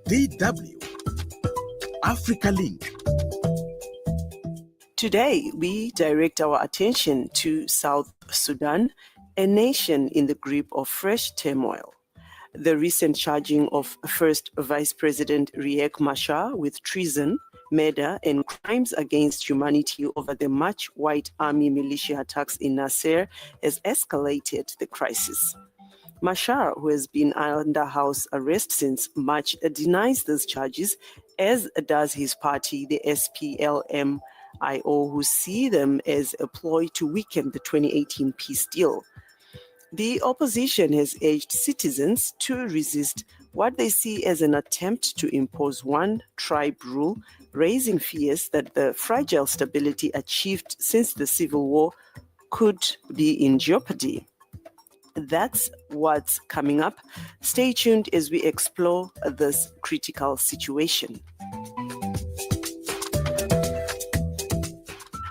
DW Africa Link. Today, we direct our attention to South Sudan, a nation in the grip of fresh turmoil. The recent charging of first Vice President Riek Machar with treason, murder, and crimes against humanity over the White Army militia attacks in Nasir has escalated the crisis. Machar, who has been under house arrest since March, denies these charges, as does his party, the SPLM-IO, who see them as a ploy to weaken the 2018 peace deal. The opposition has urged citizens to resist what they see as an attempt to impose one tribe rule, raising fears that the fragile stability achieved since the civil war could be in jeopardy. That's what's coming up. Stay tuned as we explore this critical situation.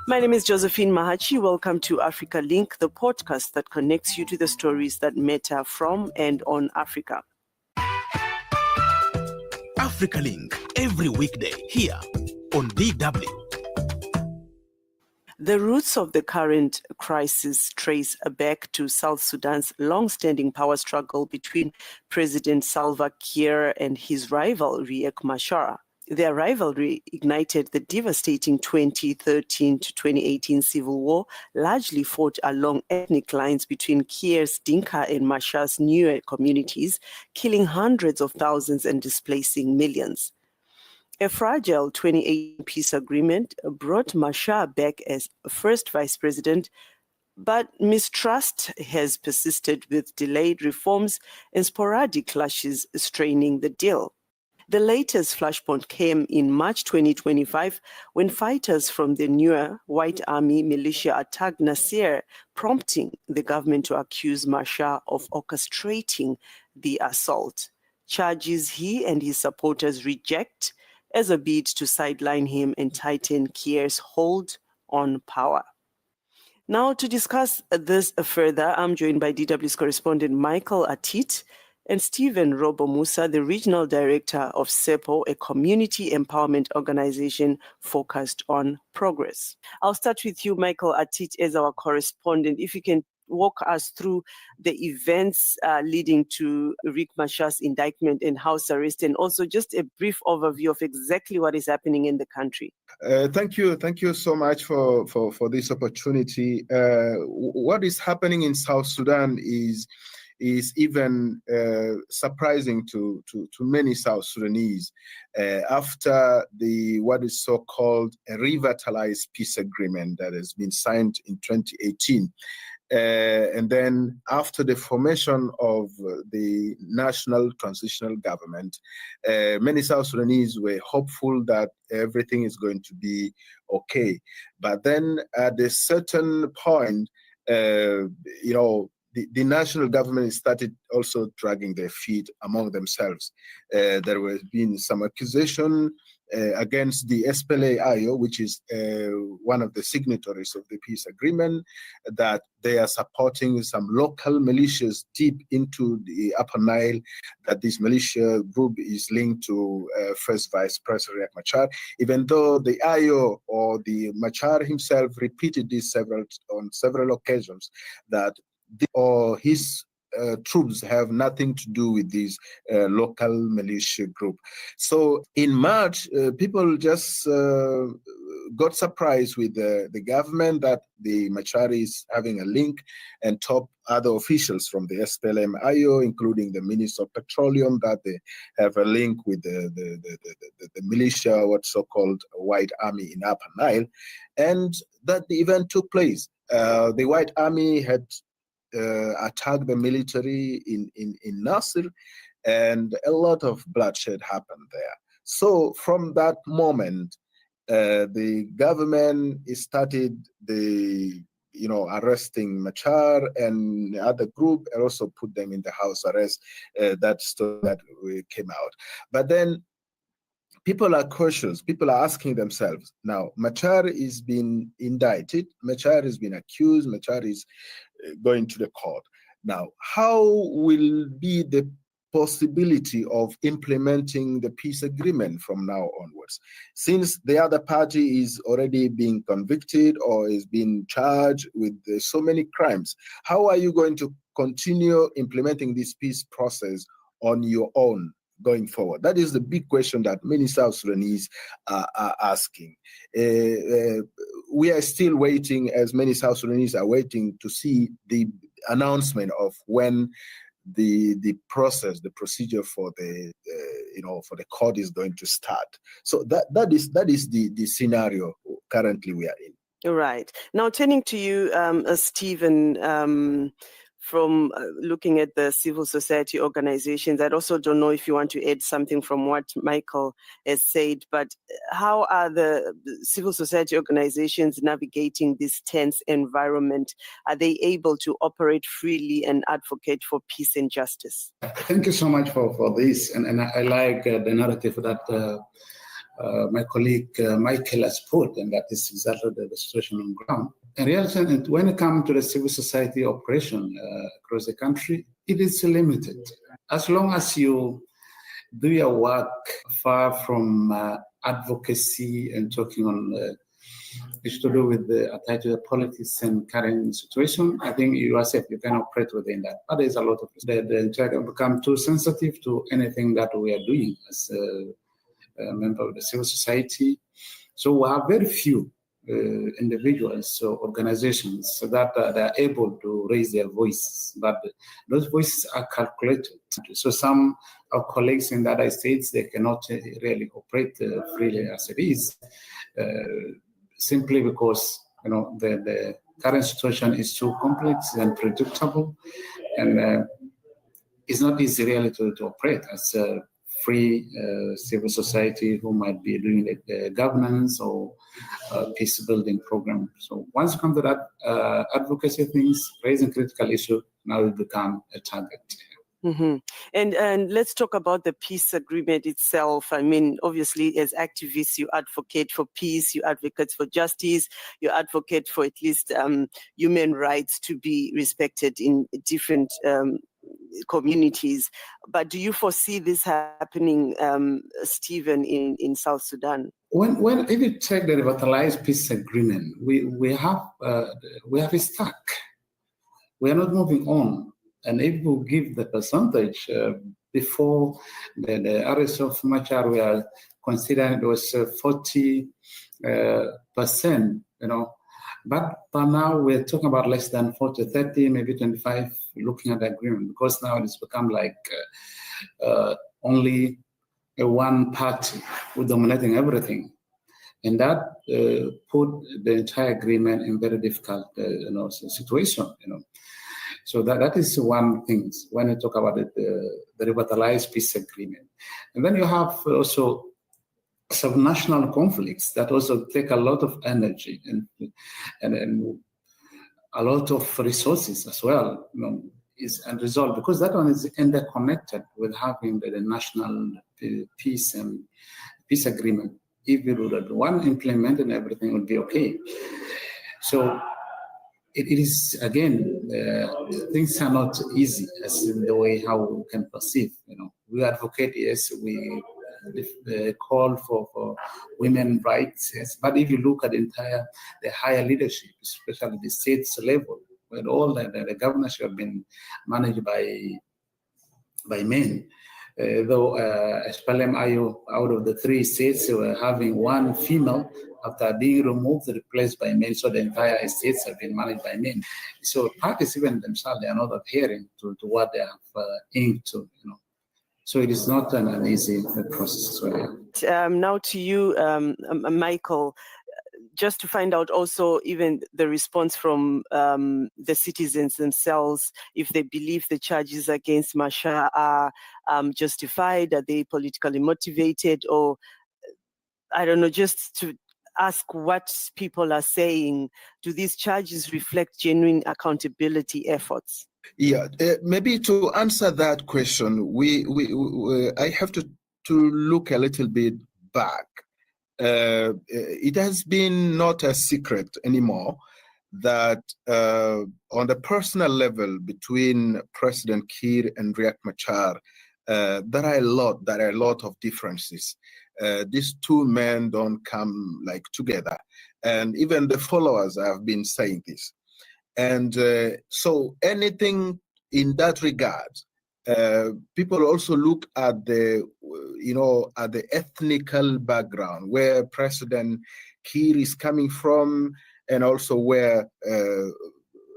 My name is Josephine Mahachi. Welcome to Africa Link, the podcast that connects you to the stories that matter from and on Africa. Africa Link, every weekday here on DW. The roots of the current crisis trace back to South Sudan's long-standing power struggle between President Salva Kiir and his rival Riek Machar. Their rivalry ignited the devastating 2013 to 2018 civil war, largely fought along ethnic lines between Kiir's Dinka and Machar's Nuer communities, killing hundreds of thousands and displacing millions. A fragile 2018 peace agreement brought Machar back as first vice president, but mistrust has persisted with delayed reforms and sporadic clashes straining the deal. The latest flashpoint came in March 2025 when fighters from the Nuer White Army militia attacked Nasir, prompting the government to accuse Machar of orchestrating the assault, charges he and his supporters reject as a bid to sideline him and tighten Kiir's hold on power. Now, to discuss this further, I'm joined by DW's correspondent Michael Atit and Stephen Robo Musa, the regional director of SEPO, a community empowerment organization focused on progress. I'll start with you, Michael Atit, as our correspondent. If you can walk us through the events leading to Riek Machar's indictment and house arrest, and also just a brief overview of exactly what is happening in the country. Thank you so much for this opportunity. What is happening in South Sudan is even surprising to many South Sudanese after what is so-called a revitalized peace agreement that has been signed in 2018. And then after the formation of the National Transitional Government, many South Sudanese were hopeful that everything is going to be okay. But then at a certain point, the national government started also dragging their feet among themselves. There has been some accusation against the SPLM-IO, which is one of the signatories of the peace agreement, that they are supporting some local militias deep into the Upper Nile, that this militia group is linked to first Vice President Riek Machar, even though the IO or the Machar himself repeated this on several occasions, that his troops have nothing to do with this local militia group. So in March, people just got surprised with the government that the Machar is having a link, and top other officials from the SPLM-IO, including the Minister of Petroleum, that they have a link with the militia, what's so-called White Army in Upper Nile, and that the event took place. The White Army had attacked the military in Nasir, and a lot of bloodshed happened there. So from that moment, the government started arresting Machar and the other group, and also put them in the house arrest. That story that came out. But then people are cautious. People are asking themselves, now, Machar is being indicted, Machar has been accused, Machar is going to the court. Now, how will be the possibility of implementing the peace agreement from now onwards? Since the other party is already being convicted or is being charged with so many crimes, how are you going to continue implementing this peace process on your own going forward? That is the big question that many South Sudanese are asking. We are still waiting, as many South Sudanese are waiting to see the announcement of when the process, the procedure for the for the court is going to start. So that is the scenario currently we are in. Right. Now, turning to you, Stephen, from looking at the civil society organizations, I also don't know if you want to add something from what Michael has said, but how are the civil society organizations navigating this tense environment? Are they able to operate freely and advocate for peace and justice? Thank you so much for this. And I like the narrative that my colleague Michael has put, and that is exactly the situation on ground. In reality, when it comes to the civil society operation across the country, it is limited. As long as you do your work far from advocacy and talking on issues to do with the attached to the politics and current situation, I think you are safe. You can operate within that. But there's a lot of the entire become too sensitive to anything that we are doing as a member of the civil society. So we have very few individuals or organizations so that they are able to raise their voices, but those voices are calculated. So some of colleagues in the other states, they cannot really operate freely as it is, simply because the current situation is too complex and predictable, and it's not easy really to operate as a free civil society who might be doing the governance or peace building program. So once you come to that advocacy things, raising critical issue, now it become a target. Mm-hmm. And let's talk about the peace agreement itself. I mean, obviously, as activists, you advocate for peace, you advocate for justice, you advocate for at least human rights to be respected in different communities. But do you foresee this happening, Stephen, in South Sudan? When if you take the revitalized peace agreement, we have it stuck. We are not moving on. And if we give the percentage before the arrest of Machar, we are considering it was 40%, But now we're talking about less than 40, 30, maybe 25, looking at the agreement, because now it's become like only one party who's dominating everything. And that put the entire agreement in very difficult situation, So that is one thing when you talk about the revitalized peace agreement. And then you have also subnational conflicts that also take a lot of energy and a lot of resources as well, is unresolved, because that one is interconnected with having the national peace and peace agreement. If you do that one implemented, everything would be okay. So it is, again, things are not easy as in the way how we can perceive. We advocate, yes, we call for women's rights, yes, but if you look at the higher leadership, especially the states level, where all the governorship have been managed by men, though SPLM-IO, out of the 3 states, were having one female after being removed, replaced by men, so the entire states have been managed by men. So parties, even themselves, they are not adhering to what they have aimed to, So it is not an easy process. Now to you, Michael, just to find out also even the response from the citizens themselves, if they believe the charges against Machar are justified, are they politically motivated, or I don't know, just to ask what people are saying. Do these charges reflect genuine accountability efforts? Yeah, maybe to answer that question, I have to look a little bit back. It has been not a secret anymore that on the personal level between President Kiir and Riek Machar, there are a lot of differences. These two men don't come like together, and even the followers have been saying this. And so anything in that regard, people also look at the, at the ethnical background where President Kiir is coming from, and also where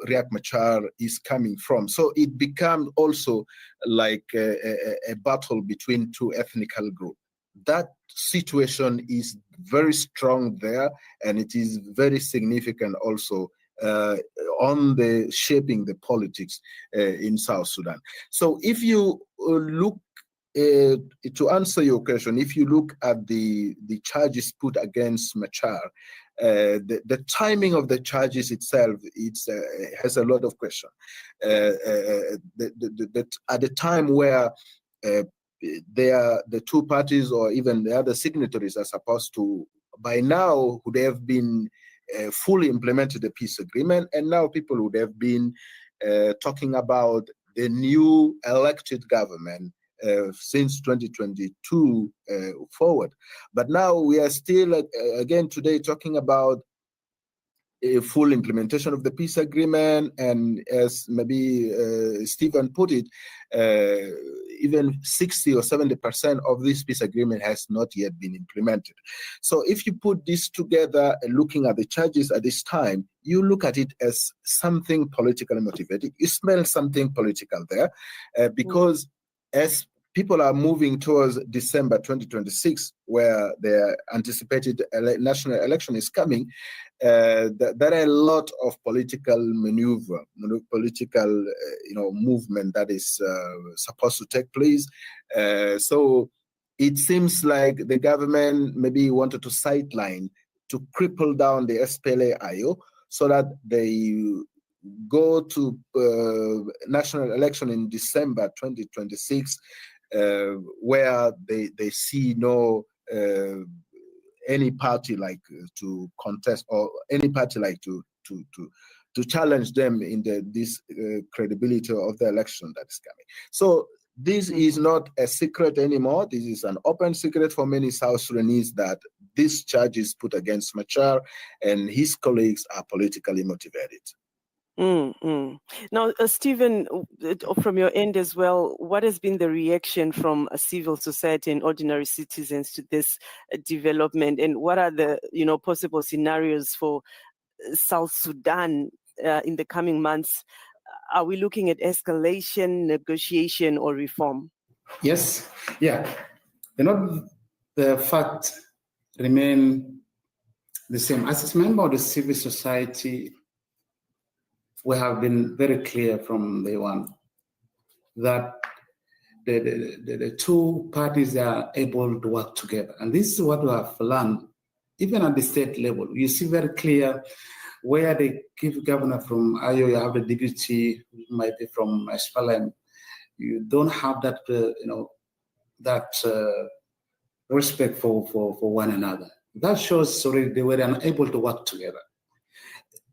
Riek Machar is coming from. So it becomes also like a battle between two ethnical groups. That situation is very strong there, and it is very significant also on the shaping the politics in South Sudan. So if you look to answer your question, if you look at the charges put against Machar, the timing of the charges itself, has a lot of question. At the time where the two parties or even the other signatories are supposed to, by now, would have been fully implemented the peace agreement, and now people would have been talking about the new elected government since 2022 forward. But now we are still, again today, talking about a full implementation of the peace agreement, and as maybe Stephen put it, even 60 or 70% of this peace agreement has not yet been implemented. So if you put this together, looking at the charges at this time, you look at it as something politically motivated. You smell something political there, because as people are moving towards December 2026, where the anticipated national election is coming, there are a lot of political maneuver, political, movement that is supposed to take place. So it seems like the government maybe wanted to sideline, to cripple down the SPLA-IO, so that they go to national election in December 2026, where they see no any party like to contest, or any party like to challenge them in this credibility of the election that is coming. So this is not a secret anymore. This is an open secret for many South Sudanese that these charges put against Machar and his colleagues are politically motivated. Now, Stephen, from your end as well, what has been the reaction from civil society and ordinary citizens to this development, and what are the possible scenarios for South Sudan in the coming months? Are we looking at escalation, negotiation, or reform? Yes, yeah. The fact remain the same. As a member of the civil society, we have been very clear from day one that the two parties are able to work together. And this is what we have learned, even at the state level. You see very clear where they give governor from IO, you have the deputy, who might be from SPLM. You don't have that, respect for one another. That shows already they were unable to work together.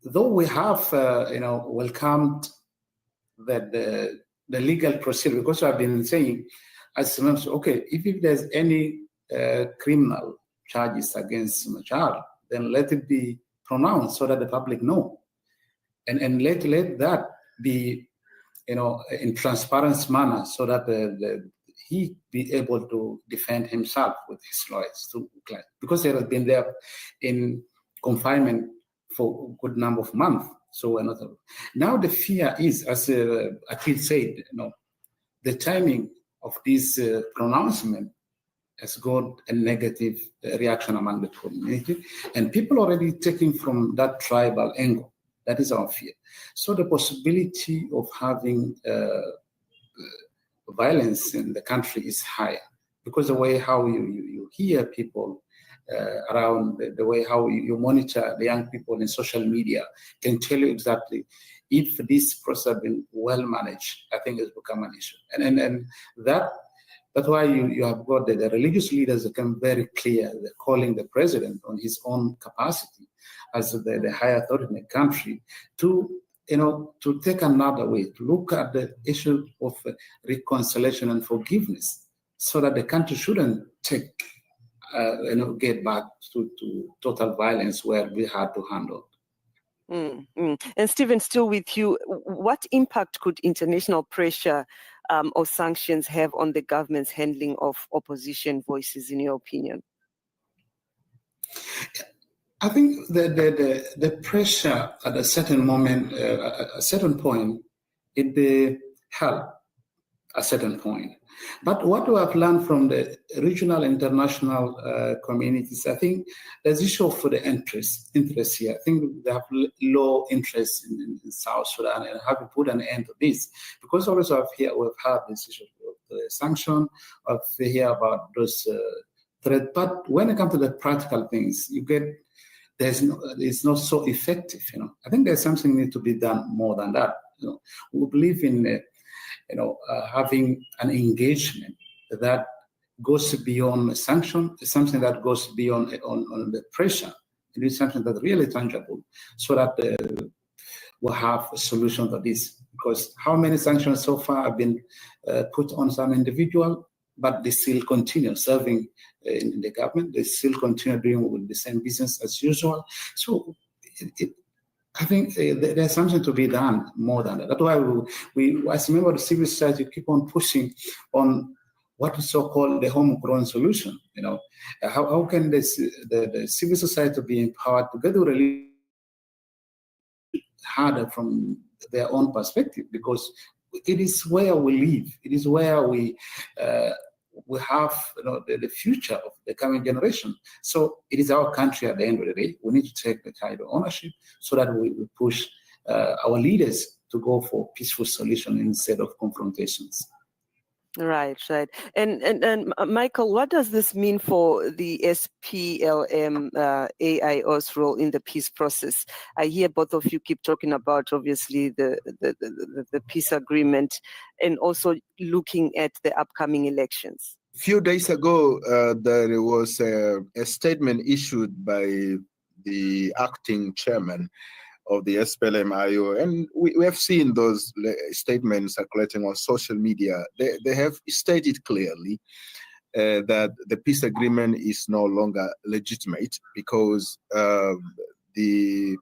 Though we have, welcomed that the legal procedure, because I've been saying, as members, okay, if there's any criminal charges against Machar, then let it be pronounced so that the public know, and let that be, in transparent manner, so that he be able to defend himself with his lawyers, because he has been there in confinement for a good number of months. So now the fear is, as Akil said, the timing of this pronouncement has got a negative reaction among the community, and people already taking from that tribal angle. That is our fear. So the possibility of having violence in the country is higher, because the way how you hear people around, the way how you monitor the young people in social media can tell you exactly if this process has been well managed. I think it's become an issue, and that's why you have got the religious leaders become very clear. They're calling the president on his own capacity as the higher authority in the country to to take another way, to look at the issue of reconciliation and forgiveness, so that the country shouldn't get back to total violence where we had to handle. And Stephen, still with you, what impact could international pressure or sanctions have on the government's handling of opposition voices, in your opinion? I think the pressure at a certain moment, a certain point, it help a certain point. But what we have learned from the regional international communities, I think there's issue for the interest here. I think they have low interest in South Sudan and have to put an end to this. Because also we've had this issue of the sanction, we hear about those threats. But when it comes to the practical things, you get it's not so effective. I think there's something need to be done more than that. We believe in having an engagement that goes beyond sanction, something that goes beyond on the pressure. It is something that's really tangible, so that we'll have a solution to this. Because how many sanctions so far have been put on some individual, but they still continue serving in the government. They still continue doing with the same business as usual. So I think there's something to be done more than that. That's why we as a member of the civil society, keep on pushing on what is so-called the homegrown solution. How can the civil society be empowered to get the relief harder from their own perspective? Because it is where we live. It is where we have the future of the coming generation. So it is our country at the end of the day. We need to take the kind of ownership so that we push our leaders to go for peaceful solution instead of confrontations. Right. And Michael, what does this mean for the SPLM-AIO's role in the peace process? I hear both of you keep talking about, obviously, the peace agreement and also looking at the upcoming elections. A few days ago, there was a statement issued by the acting chairman of the SPLM-IO, and we have seen those statements circulating on social media. They have stated clearly that the peace agreement is no longer legitimate because the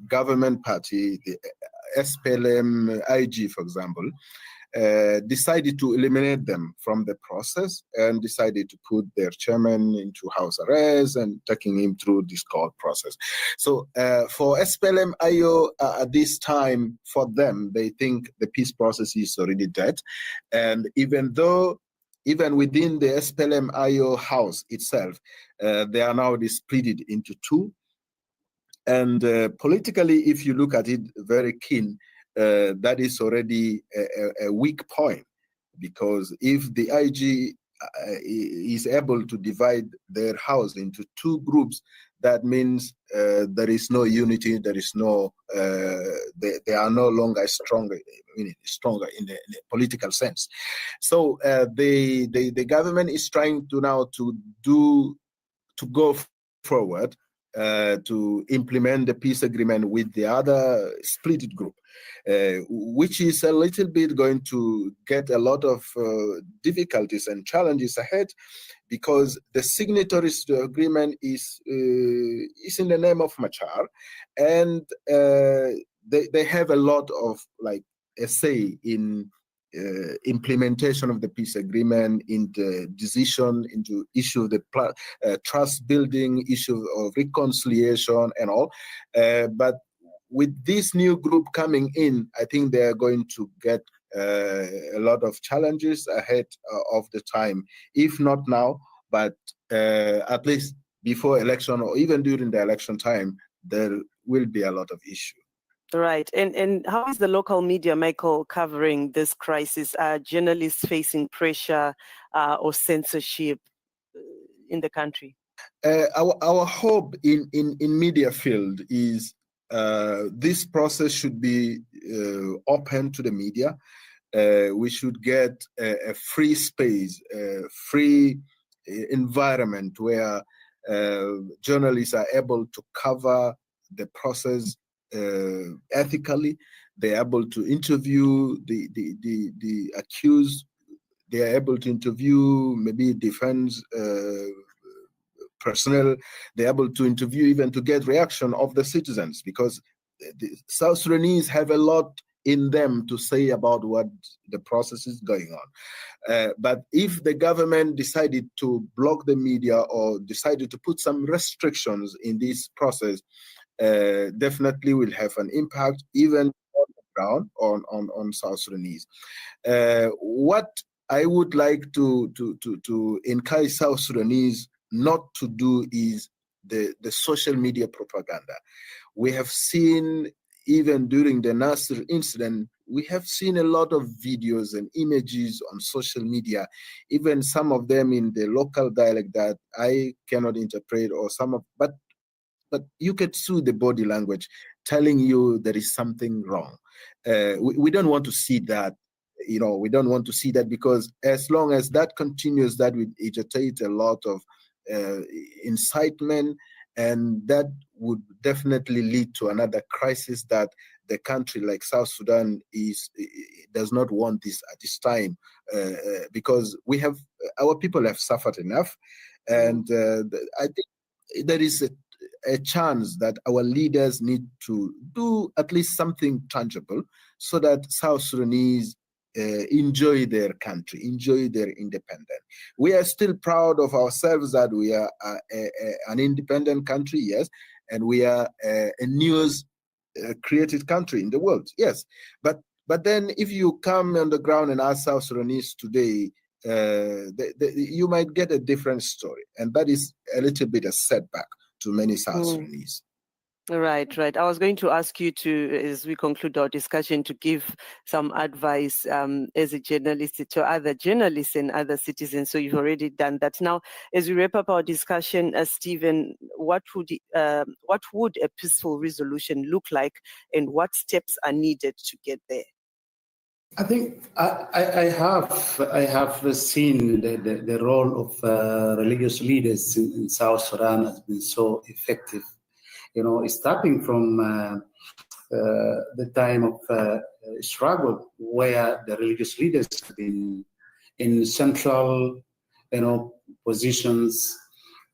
government party, the SPLM-IG, for example, decided to eliminate them from the process and decided to put their chairman into house arrest and taking him through this court process. So for SPLM-IO at this time, for them, they think the peace process is already dead. And even within the SPLM-IO house itself, they are now split into two. And politically, if you look at it very keen, that is already a weak point, because if the IG is able to divide their house into two groups, that means there is no unity, there is no, they are no longer stronger in the political sense. So the government is trying to now to go forward to implement the peace agreement with the other split group, which is a little bit going to get a lot of difficulties and challenges ahead, because the signatories to the agreement is in the name of Machar, and they have a lot of a say in implementation of the peace agreement, in the decision, into issue of the trust building, issue of reconciliation and all. But with this new group coming in, I think they are going to get a lot of challenges ahead of the time, if not now, but at least before election or even during the election time, there will be a lot of issues. Right. And how is the local media, Michael, covering this crisis? Are journalists facing pressure or censorship in the country? Our hope in media field is this process should be open to the media. We should get a free space, a free environment where journalists are able to cover the process ethically. They're able to interview the accused. They are able to interview maybe defense personnel. They're able to interview even to get reaction of the citizens, because the South Sudanese have a lot in them to say about what the process is going on. But if the government decided to block the media or decided to put some restrictions in this process, definitely will have an impact even on the ground on South Sudanese. What I would like to encourage South Sudanese not to do is the social media propaganda. We have seen, even during the Nasir incident, we have seen a lot of videos and images on social media, even some of them in the local dialect that I cannot interpret, or but you can see the body language telling you there is something wrong. We don't want to see that. We don't want to see that, because as long as that continues, that will agitate a lot of incitement, and that would definitely lead to another crisis that the country like South Sudan does not want this at this time, because our people have suffered enough, and I think there is a chance that our leaders need to do at least something tangible so that South Sudanese enjoy their country, enjoy their independence. We are still proud of ourselves that we are an independent country, yes, and we are a newest created country in the world, yes. But then if you come on the ground and ask South Sudanese today, you might get a different story, and that is a little bit a setback to many South Sudanese. Right. I was going to ask you to, as we conclude our discussion, to give some advice as a journalist to other journalists and other citizens. So you've already done that. Now, as we wrap up our discussion, Stephen, what would a peaceful resolution look like, and what steps are needed to get there? I think I have seen the role of religious leaders in South Sudan has been so effective. Starting from the time of struggle, where the religious leaders have been in central, positions,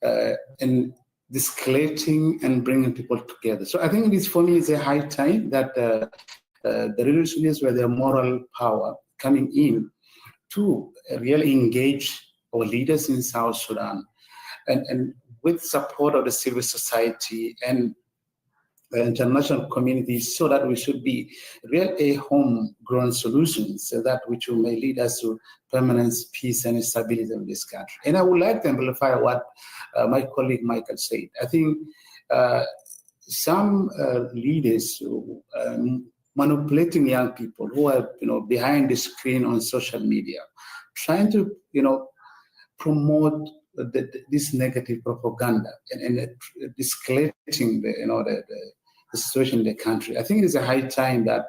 and escalating and bringing people together. So I think this, for me, is a high time that the religious leaders, with their moral power, coming in to really engage our leaders in South Sudan, and with support of the civil society and the international community, so that we should be really homegrown solutions, so that which may lead us to permanent peace and stability in this country. And I would like to amplify what my colleague Michael said. I think some leaders manipulating young people who are behind the screen on social media, trying to promote this negative propaganda and escalating the situation in the country. I think it is a high time that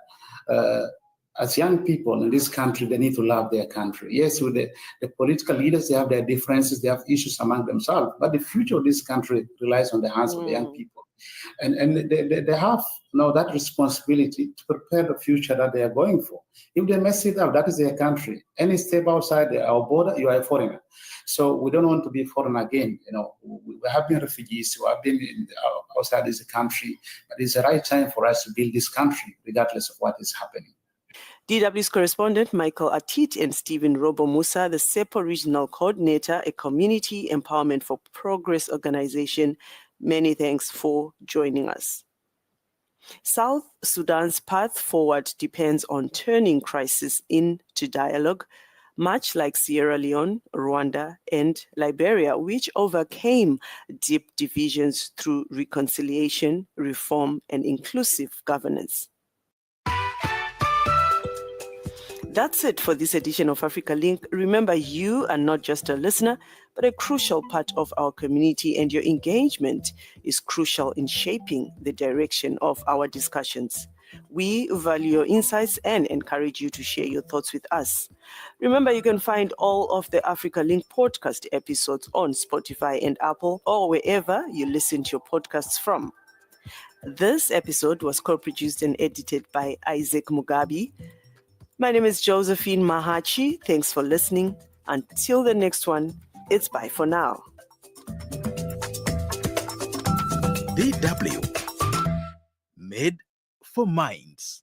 as young people in this country, they need to love their country. Yes, with the political leaders, they have their differences, they have issues among themselves, but the future of this country relies on the hands of the young people. And they have that responsibility to prepare the future that they are going for. If they mess it up, that is their country. Any step outside our border, you are a foreigner. So we don't want to be foreign again. We have been refugees, we have been outside this country, but it's the right time for us to build this country, regardless of what is happening. DW's correspondent Michael Atit and Stephen Robo Musa, the SEPO Regional Coordinator, a Community Empowerment for Progress organization. Many thanks for joining us. South Sudan's path forward depends on turning crisis into dialogue, much like Sierra Leone, Rwanda, and Liberia, which overcame deep divisions through reconciliation, reform, and inclusive governance. That's it for this edition of Africa Link. Remember, you are not just a listener, but a crucial part of our community, and your engagement is crucial in shaping the direction of our discussions. We value your insights and encourage you to share your thoughts with us. Remember, you can find all of the Africa Link podcast episodes on Spotify and Apple, or wherever you listen to your podcasts from. This episode was co-produced and edited by Isaac Mugabi. My name is Josephine Mahachi. Thanks for listening. Until the next one, it's bye for now. DW, made for minds.